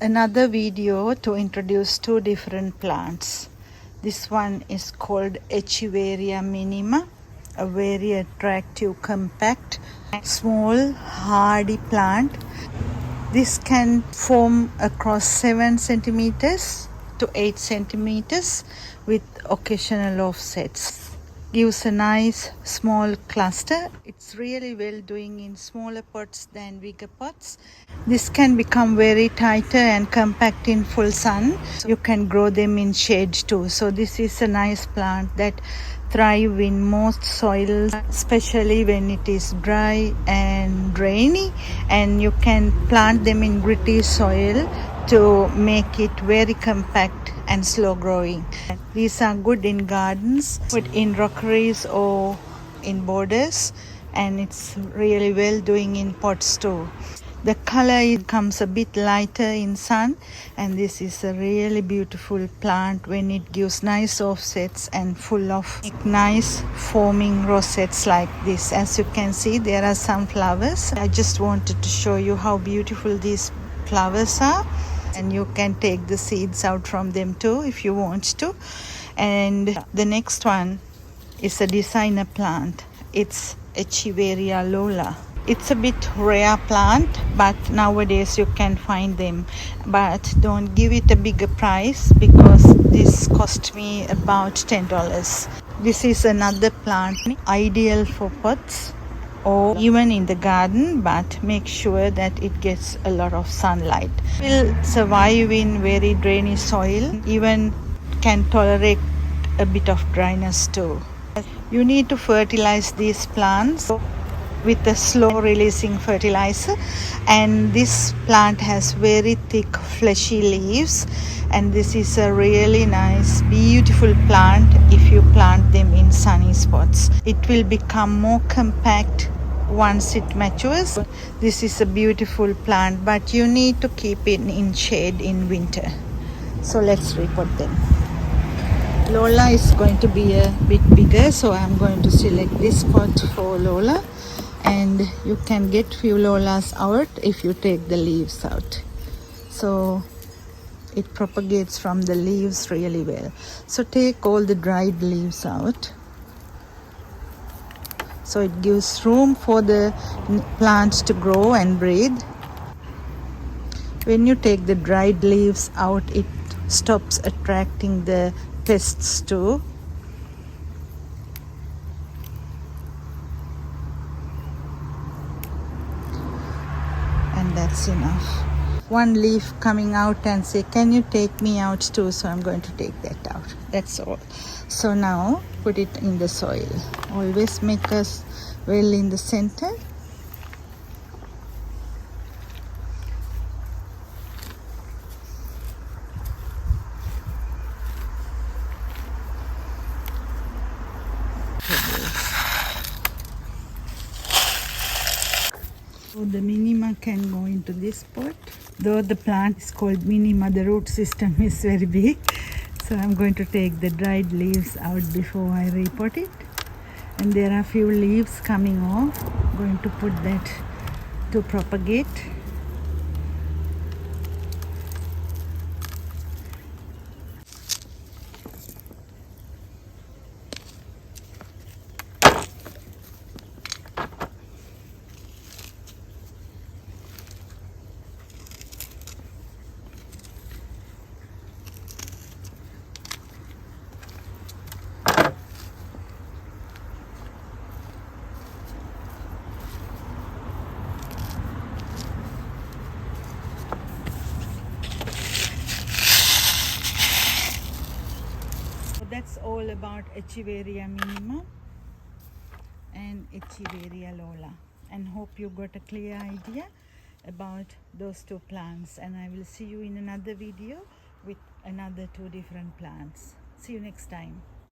Another video to introduce two different plants. This one is called Echiveria Minima, a very attractive, compact, small, hardy plant. This can form across 7 centimeters to 8 centimeters with occasional offsets. Gives a nice small cluster. It's really well doing in smaller pots than bigger pots. This can become very tighter and compact in full sun. You can grow them in shade too. So this is a nice plant that thrive in most soils, especially when it is dry and rainy, and you can plant them in gritty soil to make it very compact and slow growing. These are good in gardens, but in rockeries or in borders, and it's really well doing in pots too. The color comes a bit lighter in sun, and this is a really beautiful plant when it gives nice offsets and full of nice forming rosettes like this. As you can see, there are some flowers. I just wanted to show you how beautiful these flowers are, and you can take the seeds out from them too if you want to. And the next one is a designer plant. It's Echiveria Lola. It's a bit rare plant, but nowadays you can find them. But don't give it a bigger price because this cost me about $10. This is another plant ideal for pots or even in the garden, but make sure that it gets a lot of sunlight. It will survive in very drainy soil, even can tolerate a bit of dryness too. You need to fertilize these plants with a slow releasing fertilizer, and this plant has very thick fleshy leaves, and this is a really nice beautiful plant. If you plant them in sunny spots, it will become more compact once it matures. This is a beautiful plant, but you need to keep it in shade in winter. So let's repot them. Lola is going to be a bit bigger, so I'm going to select this pot for Lola. And you can get few Lolas out if you take the leaves out. So it propagates from the leaves really well. So take all the dried leaves out. So it gives room for the plants to grow and breathe. When you take the dried leaves out, it stops attracting the pests too. And that's enough. One leaf coming out and say, can you take me out too? So I'm going to take that out. That's all. So now put it in the soil. Always make a well in the center. So the Minima can go into this pot. Though the plant is called Minima, the root system is very big. So I'm going to take the dried leaves out before I repot it. And there are few leaves coming off. I'm going to put that to propagate. That's all about Echiveria Minima and Echiveria Lola, and hope you got a clear idea about those two plants. And I will see you in another video with another two different plants. See you next time.